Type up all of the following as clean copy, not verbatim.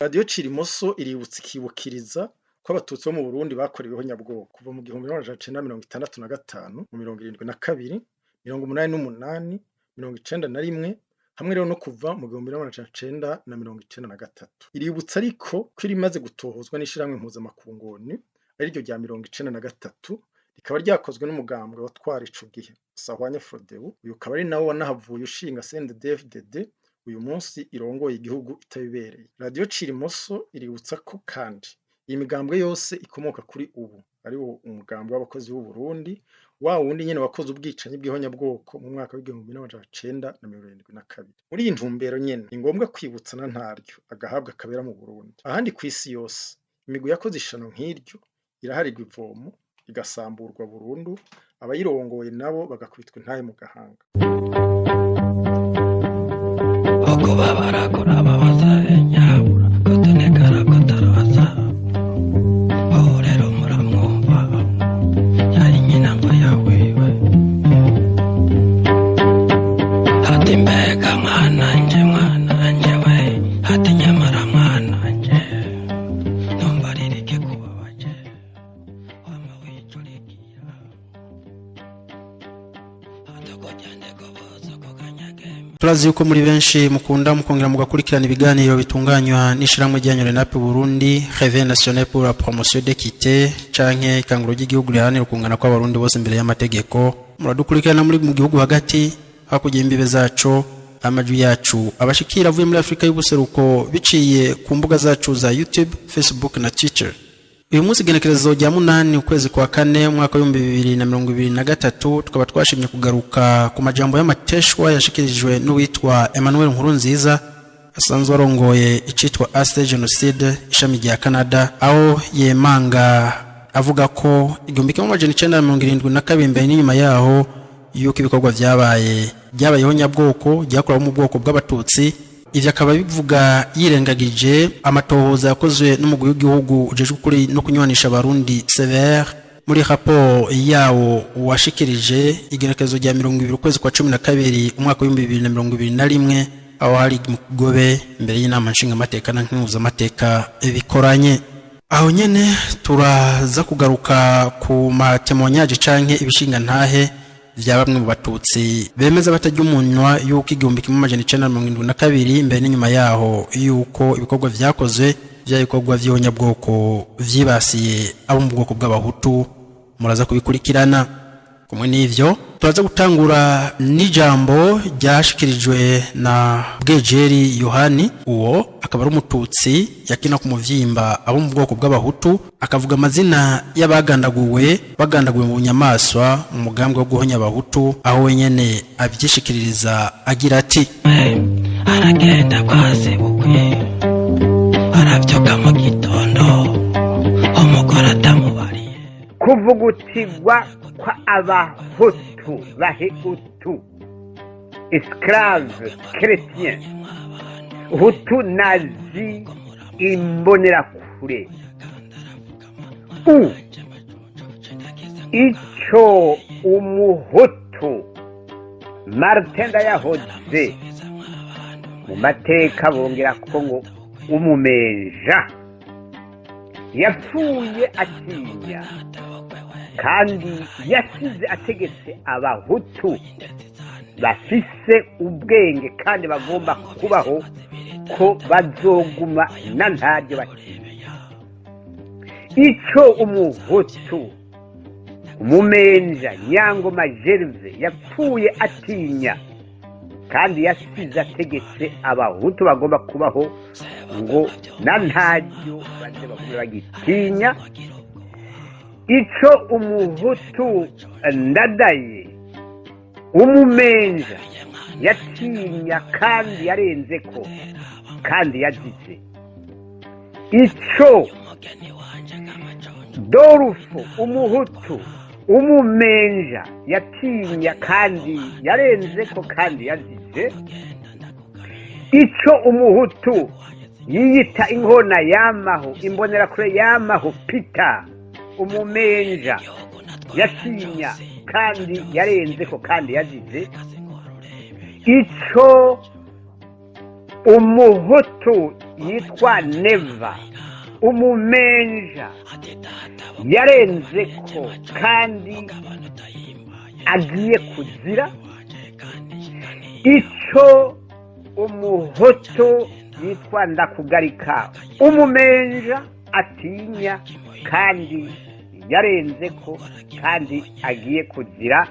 Radio Cirimoso iributsa ikibukiriza ko abatutsi bo mu Burundi bakoreweho nyabwoko kuva mu 1965 mu 72 88 91 hamwe rero no kuva mu 1993 iributsa ariko ko irimaze gutohozwa n'ishiramwe mpuzamakungoni ari ryo rya 1993 rikaba ryakozwe n'umugambwe watwara ico gihe Sahwanya Frodebu uyu akaba ari nawo wanahavuye ushinga CNDD-FDD uyu munsi irongoye igihugu itabibereye. Radio Cirimoso iributsa ko kandi iyi migambwe yose ikomoka kuri ubu ari wo umugambwe w'abakozi b'u Burundi wa wundi nyene wakoze ubwicanyi bw'ihonyabwoko mu mwaka w'1972. Muri iyi ntumbero nyene ni ngombwa kwibutsa na ntaryo agahabwa kabera mu Burundi. Ahandi kw'isi yose imigwi yakoze ishano nk'iryo iraharirwa ivomo igasamburwa burundu abayirongoye nabo bagakubitwa intahe mu gahanga. Oko babarakora babaza nyabura kotonekara kotarabaza orero muramwumva yari nyina ngo yawewe hati mbega mwana nje we hati nyamara mwana nje nombaririke kubabaje wama wiculigira hatokojyande gobozo kokanyage. Turazi yuko muri benshi mukunda mukongera mugakurikirana ibiganiro bitunganywa n'ishiramwe rya RENAPE-BURUNDI Réveil national pour la promotion d'équité canke ikanguro ry'igihugu riharanira kungana kw'abarundi bose imbere y'amategeko. Muradukurikirana muri mu gihugu hagati hakurya imbibe zacu amajwi yacu abashikira avuye muri Afrika y'ubuseruko biciye ku mbuga zacu za YouTube, Facebook na Twitter. Uyu munsi genekerezo rya 8 ukwezi kwa 4 mwaka wa 2023 tukaba twashimye kugaruka ku majambo y'amateshwa yashikirijwe n'uwitwa Emmanuel Nkurunziza asanzwe arongoye icitwa Aste Genocide ishami rya Canada aho yemanga avuga ko 1972 mbere n'inyuma yaho yuko ibikorwa byabayeho nyabwoko byakorewe mu bwoko bw'abatutsi. Ivyo akaba bivuga yirengagije amatohoza yakozwe n'umugwi w'igihugu ujejwe kuri no kunywanisha abarundi sévère muri rapport yawo washikirije igenekerezo rya 20 ukwezi kwa 12 umwaka wa 2021 aho hari mugobe imbere y'inama nshingamateka na nkenguzamateka bikoranye. Aho nyene turaza kugaruka ku matemoignage canke ibishinga ntahe vya bamwe mu batutsi bemeza batajya umunwa yuko 1972 mbere n'inyuma yaho yuko ibikorwa vyakozwe ibikorwa vy'ihonyabwoko vyibasiye abo mu bwoko bw'abahutu. Muraza kubikurikirana. Kumwe n'ivyo turaza gutangura n'ijambo ryashikirijwe na Bwejeri Yohani, uwo akaba ari umututsi yakina ku muvyimba abo mu bwoko bw'abahutu, akavuga amazina y'abagandaguwe mu nyamaswa mu mugambwe wo guhonya abahutu, aho wenyene abyishikiririza agira ati aragenda kwase bukwe aravyoka mu gitondo umugore atamubariye kuvugutirwa kwa abahutu bahehutu esclave chrétien hutu nazi imbonerakure ico umuhutu Martin Yavuze mu mateka bongera ko ngo umumeja yapfuye atinya kandi yasize ategetse abahutu bafise ubwenge kandi bagomba kubaho ko bazoguma na ntaryo batinya. Ico umuhutu umumenja Nyangoma Gerve yapfuye atinya kandi yasize ategetse abahutu bagomba kubaho ngo na ntaryo baje baguma bagitinya. Ico umuhutu Ndadaye umumenja yatinya kandi yarenzeko kandi yagize. Ico Dorufo umuhutu umumenja yatinya kandi yarenzeko kandi yagize. Ico umuhutu yiyita inkona yamaho imbonerakure yamaho Peter umumenja yatinya kandi yarenzeko kandi yagize. Ico umuhutu yitwa neva umumenja yarenze ko kandi agiye kuzira icyo umuhutu yitwa ndakugarika umumenja atinya kandi yarenze ko kandi agiye kuzira.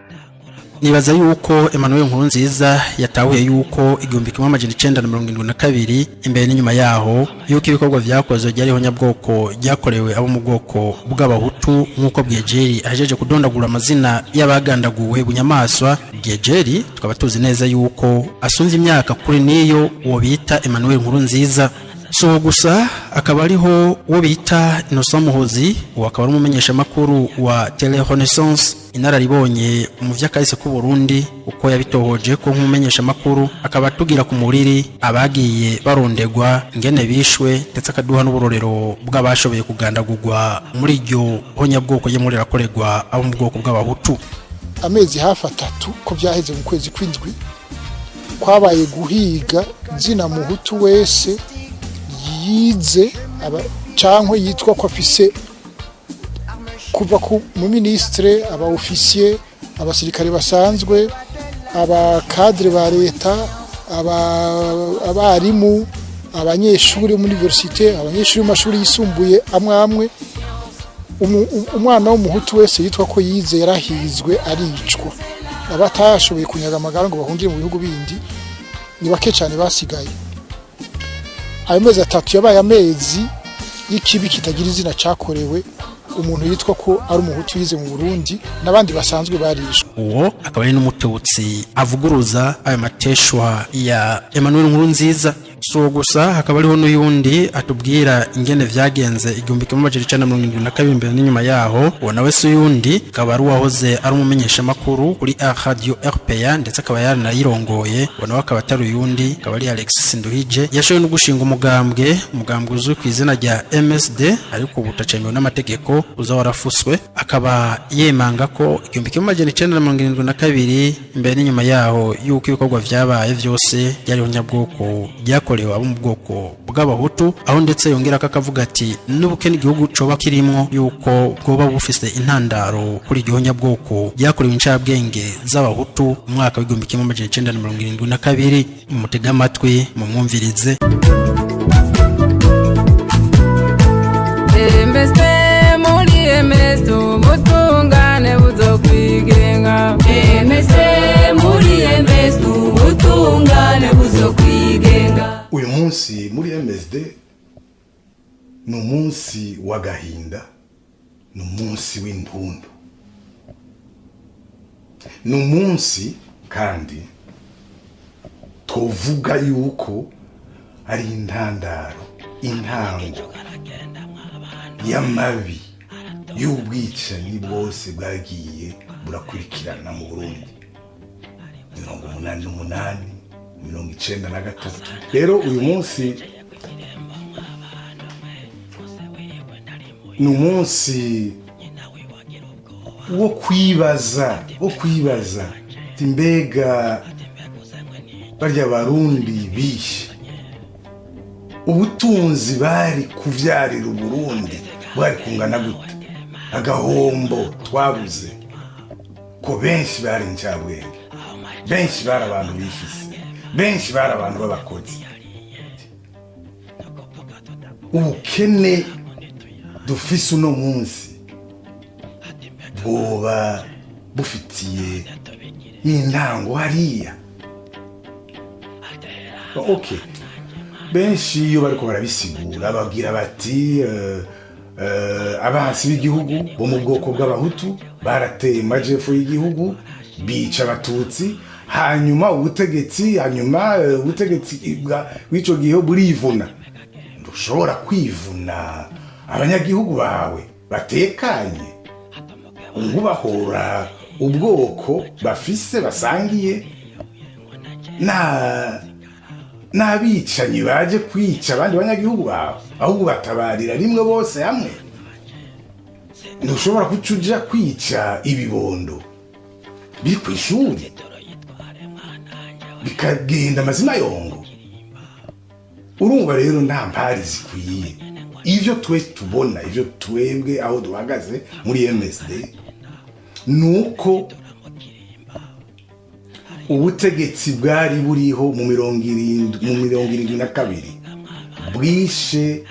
nibaza yuko Emmanuel Nkurunziza yatahuye yuko 1972 imbere n'inyuma yaho yuko ibikorwa vyakozwe byariho nyabwoko byakorewe abo mu bwoko bw'abahutu nk'uko Bwejeri ahejeje kudondagura amazina y'abagandaguwe bunyamaswa. Bwejeri tukaba tuzi neza yuko asunze imyaka kuri niyo uwo bita Emmanuel Nkurunziza. So gusa akaba ariho uwo bita Innocent Muhozi akaba ari umumenyesha makuru wa Tele Renaissance inararibonye mu vy'akahise ku Burundi uko yabitohoje ko nk'umumenyesha makuru akaba tugira ku muriri abagiye barondegwa ingene bishwe ndetse akaduha n'uburorero bw'abashoboye kugandagurwa muri iryo honyabwoko ye muri rakoregwa abo mu bwoko bw'abahutu. Amezi hafi 3 ko byaheze mu kwezi kw'indwi kwabaye guhiga zina muhutu wese yize cankwe yitwa ko afise kuva mu ministre aba officier abasirikare basanzwe aba cadre ba leta abarimu abanyeshuri mu universite abanyeshuri mu mashuri yisumbuye amwe umwana w'umuhutu wese yitwa ko yize yarahizwe aricwa. Abatashoboye kunyaga amagara ngo bahungire mu bihugu bindi ni bake cyane basigaye. Ayo mezi 3 yabaye amezi y'ikibi kitagira izina cakorewe umuntu yitwa ko ari umuhutu yize mu Burundi nabandi basanzwe barishwe. Uwo akaba ari n'umututsi avuguruza ayo mateshwa ya Emmanuel Nkurunziza. So gusa hakaba ariho n'uyundi atubwira ingene vyagenze 1972 imbere n'inyuma yaho. Uwo nawe se uyundi akaba ari wahoze ari umumenyesha makuru kuri Radio RPA ndetse akaba yaranayirongoye. Uwo nawe akaba atari uyundi akaba ari Alexis Nduhije yashoye no gushinga umugambwe uzwi ku izina rya MSD ariko ubutacemewe n'amategeko uza warafuswe. Akaba yemanga ko 1972 imbere n'inyuma yaho yuko ibikorwa vyabaye vyose byariho nyabwoko byakorewe abo mu bwoko bw'abahutu, aho ndetse yongera akavuga ati n'ubukene igihugu coba kirimwo yuko bwoba bufise intandaro kuri iryo nyabwoko byakorewe incabwenge z'abahutu mu mwaka wa 1972. Mutega amatwi mu mwumvirize. Ubutungane buzokwigenga ubutungane buzokwigenga. Uyu munsi muri MSD ni umunsi w'agahinda, ni umunsi w'indundu, ni umunsi kandi tuvuga yuko ari intango y'amabi y'ubwicanyi bwose bwagiye burakurikirana mu Burundi 1988 1993. Rero uyu munsi ni umunsi wo kwibaza mbega barya Barundi bishe ubutunzi bari kuvyarira Burundi bari kungana gute, agahombo twabuze ko benshi bari ncabwenge, benshi bari abantu bifise, benshi bari abantu b'abakozi. Ubukene dufise uno munsi boba bufitiye n'intango hariya. Okay, benshi iyo bariko barabisigura bagira bati abansi b'igihugu bo mu bwoko bw'abahutu barateye majepfo y'igihugu bica abatutsi, hanyuma ubutegetsi w'ico gihe burivuna. Ndushobora kwivuna abanyagihugu bawe batekanye ubahora ubwoko bafise basangiye n'abicanyi baje kwica abandi banyagihugu bawe, ahubwo batabarira rimwe bose hamwe. Ndushobora kucuja kwica ibibondo biri kw'ishuri bikagenda amazina yongo. urumva rero nta mpari zikwiye. Ivyo tubona, ivyo twebwe aho duhagaze muri MSD nuko ubutegetsi bwari buriho mu 72 bwishe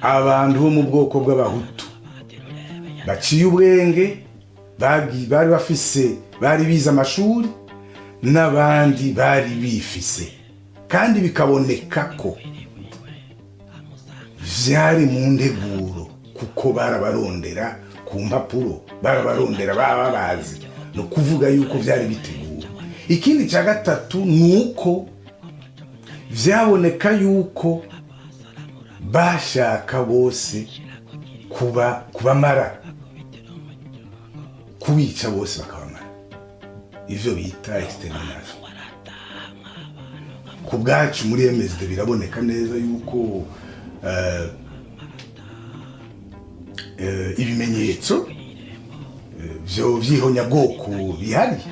abantu bo mu bwoko bw'abahutu baciye ubwenge, bari bize amashuri n'abandi bari bifise, kandi bikaboneka ko vyari mu ndeguro kuko barabarondera ku mpapuro, barabarondera baba bazi, no kuvuga yuko vyari biteguwe. Ikindi cya gatatu nuko vyaboneka yuko bashaka bose kubamara, kubica bose bakabamara, ivyo bita extermination. Ku bwacu muri MSD biraboneka neza yuko ibimenyetso vyo vyihonyabwoko bihari,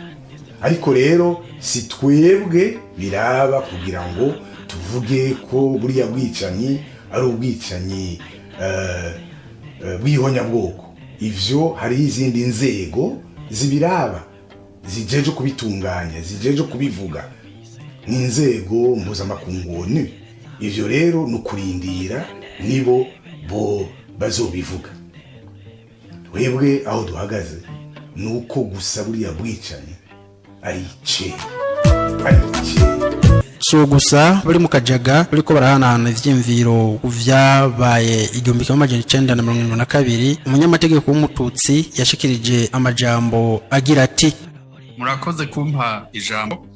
ariko rero si twebwe biraba kugira ngo tuvuge ko buriya bwicanyi ari ubwicanyi bwihonyabwoko. Ivyo hari izindi nzego zibiraba, zijeje kubitunganya, zijeje kubivuga, n'inzego mpuzamakungu. Ivyo rero nukurindira nibo bo bazobivuga. Twebwe aho duhagaze nuko gusa buriya bwicanyi ari ice. So gusa bari mu kajaga bariko barahanahana ivyimviro vyabaye 1972. Umunyamategeko w'umututsi yashikirije amajambo agira ati: murakoze kumpa ijambo.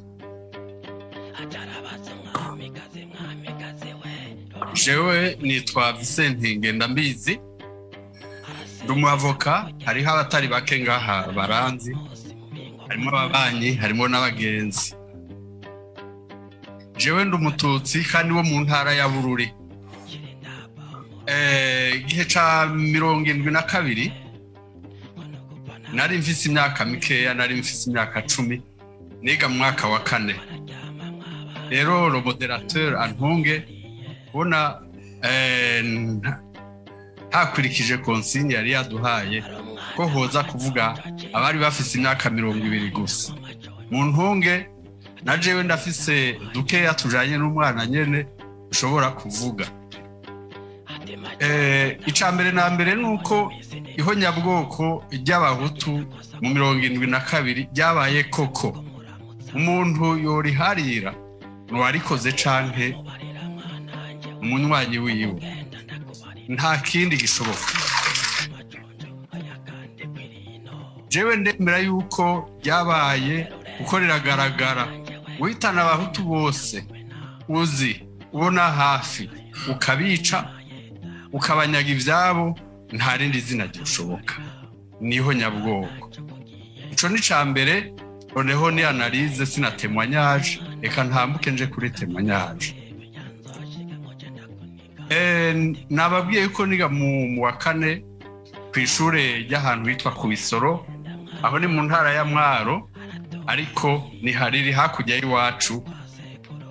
Jewe nitwa Vicente Ngendambizi, ndumwavoka. Hariho abatari bake ngaha baranzi, harimo ababanyi, harimo n'abagenzi. Jewe ndumututsi kandi wo mu ntara ya Bururi. Igihe ca 72 nari mfise imyaka mikeya, nari mfise imyaka 10, niga mu mwaka wa 4. Rero le moderateur antunge bona hakurikije consigne yari yaduhaye ko hoza kuvuga abari bafise imyaka 20 gusa. Mu ntunge na jewe ndafise dukeya tujanye n'umwana nyene ushobora kuvuga. Icambere na mbere nuko ihonyabwoko ry'abahutu mu 72 ryabaye koko. Umuntu yori harira nwarikoze canke umunywanyi wiwe, nta kindi gishoboka. Jewe ndemera yuko ryabaye kuko riragaragara. Witana abahutu bose uzi ubona hafi ukabica ukabanyaga ivyabo, nta rindi zina ryoshoboka, niho nyabwoko. Ico ni cambere. Noneho ni analyse sinatemwanyaje, eka ntambuke nje kuri temwanyaje. Nababwiye yuko niga mu wa 4 kwishure ry'ahantu hitwa ku Bisoro, aho ni mu ntara ya Mwaro, ariko ni hariri hakujya iwacu.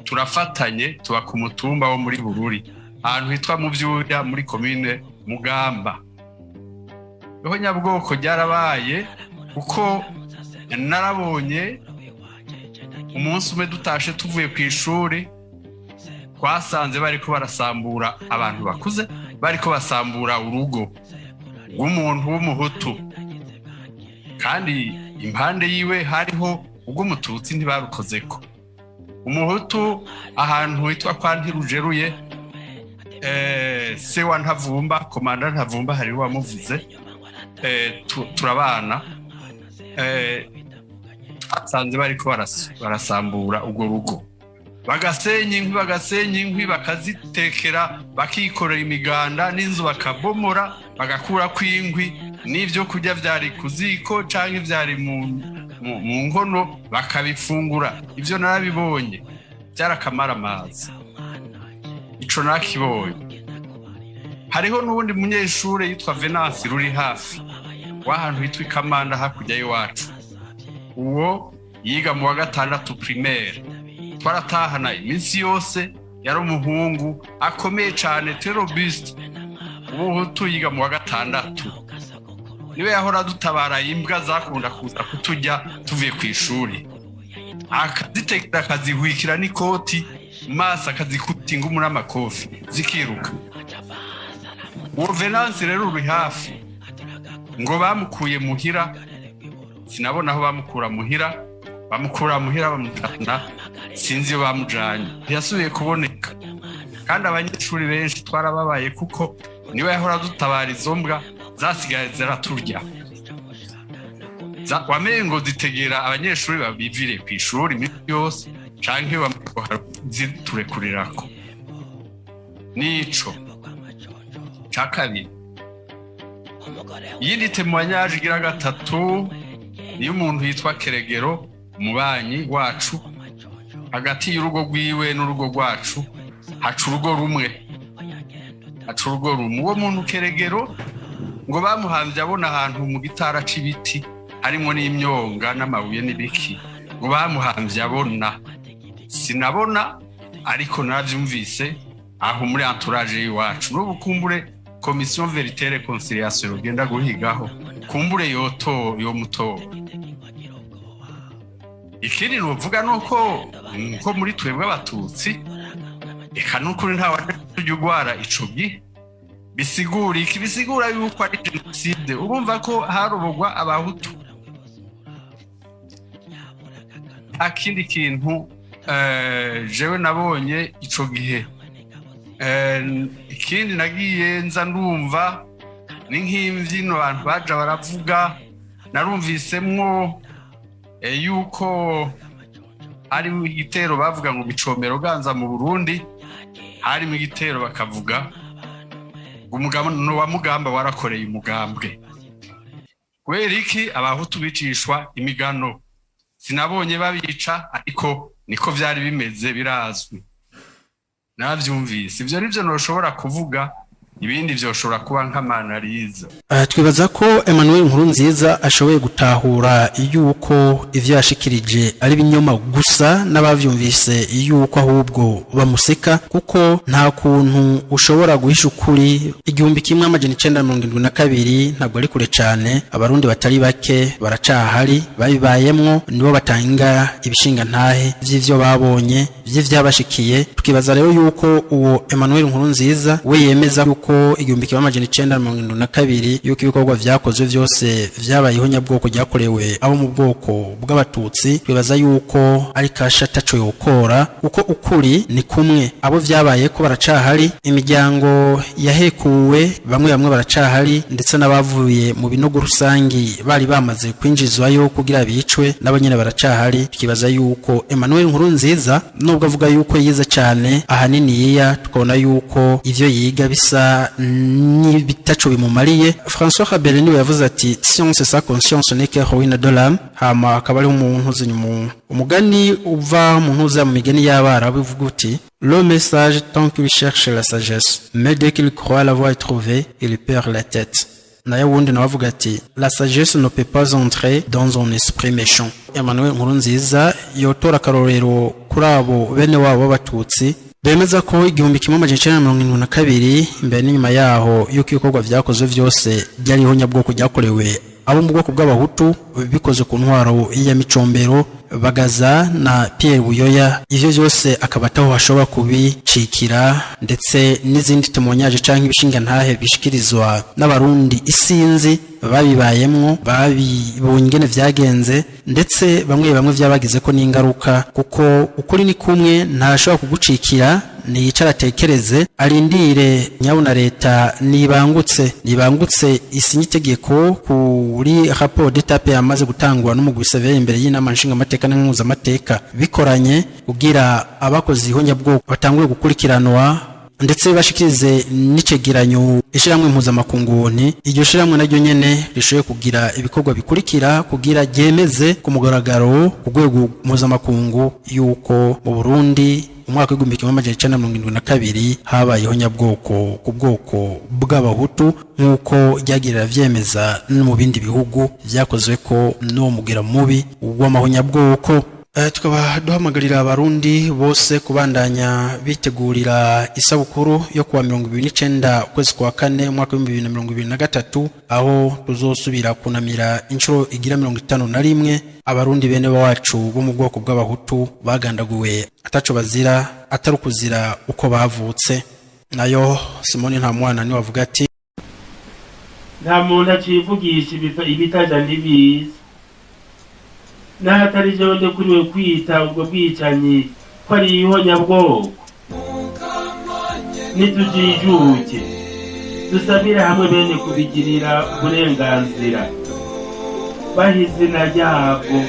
Turafatanye tuba ku mutumba wo muri Bururi, ahantu hitwa mu Vyuya muri commune Mugamba. Niho nyabwoko ryarabaye kuko narabonye umunsi umwe dutashe tuvuye ku ishuri, twasanze bariko barasambura abantu bakuze, bariko basambura urugo rw'umuntu w'umuhutu, kandi impande yiwe hariho ubw'umututsi ntibarukozeko. Umuhutu ahantu hitwa kwa Ntirujeruye, se wa Ntavumba, komanda Ntavumba hari wamuvuze, turabana. Twasanze bariko barasambura urwo rugo, bagasenya inkwi bakazitekera, bakikorera imiganda n'inzu bakabomora, bagakura kw'inkwi n'ivyo kurya vyari kuziko canke vyari mu nkono bakabifungura. Ivyo narabibonye byarakamara amazi, ico nakibonye. Hariho n'ubundi munyeshure yitwa Venance ruri hafi wahantu hitwa Ikamanda hakujya iwacu, uwo yiga mu wa 6 primaire. Twaratahana iminsi yose yari umuhungu akomeye cyane terrorist ubuhutu yiga mu wa gatandatu niwe yahora dutabara imbwa zakunda kuza kutujya tuvuye ku ishuri akazitegera akazihwikira n'ikoti maso akazikuta ingumu n'amakofi zikiruka uwo Venance rero uri hafi ngo bamukuye muhira sinabona aho bamukura muhira bamutana sinzi iyo bamujanye ntiyasubiye kuboneka kandi abanyeshuri benshi twarababaye kuko niwe yahora dutabara izo mbwa zasigaye ziraturya wamenye ngo zitegera abanyeshuri babivire ku ishuri iminsi yose canke ziturekurrirako nico ca kabiri yindi temoignage igira gatatu niyo umuntu yitwa Keregero umubanyi wacu hagati y'urugo rwiwe n'urugo rwacu haca urugo rumwe uwo muntu Keregero ngo bamuhamvye abona ahantu mu gitara c'ibiti harimo n'imyonga n'amabuye n'ibiki ngo bamuhamvye abona sinabona ariko navyumvise aho muri entourage y'iwacu n'ubukumbure commission vérité réconciliation genda guhigaho kumbure yo muto ikindi novuga nuko muri twebwe abatutsi eka n'ukuri nta waje ugwara ico gihe bisigura yuko ari genocide urumva ko harobogwa abahutu akindi kintu jewe nabonye ico gihe ikindi nagiye nza ndumva ni nk'imvyino abantu baja baravuga narumvisemwo yuko ari mu igitero bavuga ngo bicomero ganza mu Burundi hari mu igitero bakavuga umugabo wa Mugamba warakoreye umugambwe kubera iki abahutu bicishwa imigano sinabonye babica ariko niko vyari bimeze birazwi navyumvise ivyo nivyo noshobora kuvuga ibindi vyoshobora kuba nk'amanariza twibaza ko Emmanuel Nkurunziza ashoboye gutahura yuko ivyo yashikirije ari binyoma gusa n'abavyumvise yuko ahubwo bamuseka kuko nta kuntu ushobora guhisha ukuri 1972 ntabwo ari kure cyane abarundi batari bake baracahari babibayemwo nibo batanga ibishinga ntahe vy'ivyo babonye vy'ivyabashikiye tukibaza rero yuko uwo Emmanuel Nkurunziza we yemeza yuko 1972 yuko ibikorwa vyakozwe vyose vyabayeho nyabwoko ryakorewe abo mu bwoko bw'abatutsi twibaza yuko ari kasha taco yokora uko ukuri ni kumwe abo vyabaye ko baracahari imiryango yahekuwe bamwe baracahari ndetse n'abavuye mu binogo rusangi bari bamaze kwinjizwayo kugira bicwe n'abanyene baracahari tukibaza yuko Emmanuel Nkurunziza nubwo avuga yuko yize cyane ahanini yiya tukabona yuko ivyo yiga bisa ni bitacho bimumariye François Rabelais niwe yavuze ati science sa conscience n'est que ruine de l'âme hama akaba ari umuntu uzinyumu umugani uva mu ntuza mu migani y'abara bivuga uti le message tant qu'il cherche la sagesse mais dès qu'il croit l'avoir trouvée il perd la tête naye wundi navuga ati la sagesse ne peut pas entrer dans un esprit méchant Emmanuel Nkurunziza yotora karorero kurabo bene wabo b'abatutsi bemeza ko 1972 imbere n'inyuma yaho yuko ibikorwa vyakozwe vyose byariho nyabwoko ryakorewe abo mu bwoko bw'abahutu bikoze ku ntwaro ya Micombero Bagaza na Pierre Buyoya ivyo byose akabataho hashobora kubicikira ndetse n'izindi temoignage canke ibishinga ntahe bishikirizwa n'abarundi isinzi babibayemwo babibonye ingene vyagenze ndetse bamwe vyabagize ko n'ingaruka kuko ukuri ni kumwe ntashobora kugucikira ni icaratekereze arindire nyabuna leta nibangutse isinyitegeko kuri rapport d'étape yamaze gutangwa n'umugwi severe imbere y'inama nshinga amateka n'inkuza amateka bikoranye kugira abakozi ihonyabwoko batanguye gukurikiranwa ndetse bashikirize n'icegeranyo ishiramwe impuzamakunguni iryo shiramwe naryo nyene rishoboye kugira ibikorwa bikurikira kugira ryemeze ku mugaragaro ku rwego mpuzamakungu yuko mu Burundi umwaka w'igihumbi kimwe amajana icenda na mirongo irindwi na kabiri habayeho nyabwoko ku bwoko bw'abahutu nk'uko ryagirira vyemeza no mu bindi bihugu vyakozwe ko n'uwo mugera mubi w'amahonyabwoko tukaba duhamagarira abarundi bose kubandanya bitegurira isabukuru yo kuwa 29 ukwezi kwa 4 mwaka wa 2023 aho tuzosubira kunamira inshuro igira 51 abarundi bene wacu bo mu bwoko bw'abahutu bagandaguwe ataco bazira atarukuzira uko bavutse. Nayo Simoni Ntamwana ni wavuga ati nta muntu acivugisha ibitaja ndibizi n'ahatari jewe ndekuriwe kwita ubwo bwicanyi ko ari ihonyabwoko. Nitujijuke dusabire hamwe bene kubigirira uburenganzira baha izina ryabwo.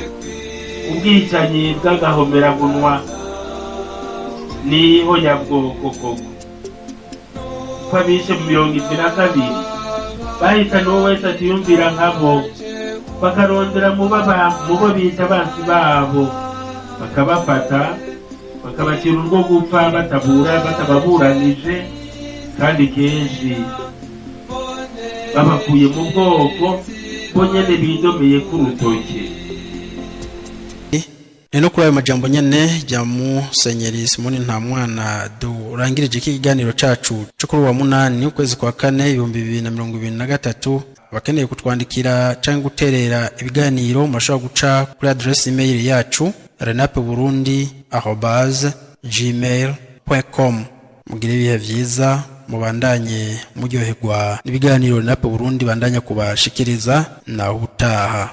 Ubwicanyi bw'agahomerabunwa ni ihonyabwoko koko ko abishe mu 72 bahita n'uwo wese atiyumvira nkabo bakarondera mu bo bita abansi babo bakabafata bakabakira urwo gupfa batababuranije kandi kenshi babakuye mu bwoko bo nyene bidomeye ku rutoke. Neno kuri ayo majambo nyene jya Musenyeri Simoni Ntamwana durangirije ikiganiro cacu cyo kuri wa 8 ukwezi kwa 4 2023. Bakeneye kutwandikira cyangwa guterera ibiganiro mashobora guca kuri address email yacu renapeburundi@gmail.com. Mugire ibihe vyiza mubandanye muryoherwa n'ibiganiro RENAPE-BURUNDI bandanya kubashikiriza naho ubutaha.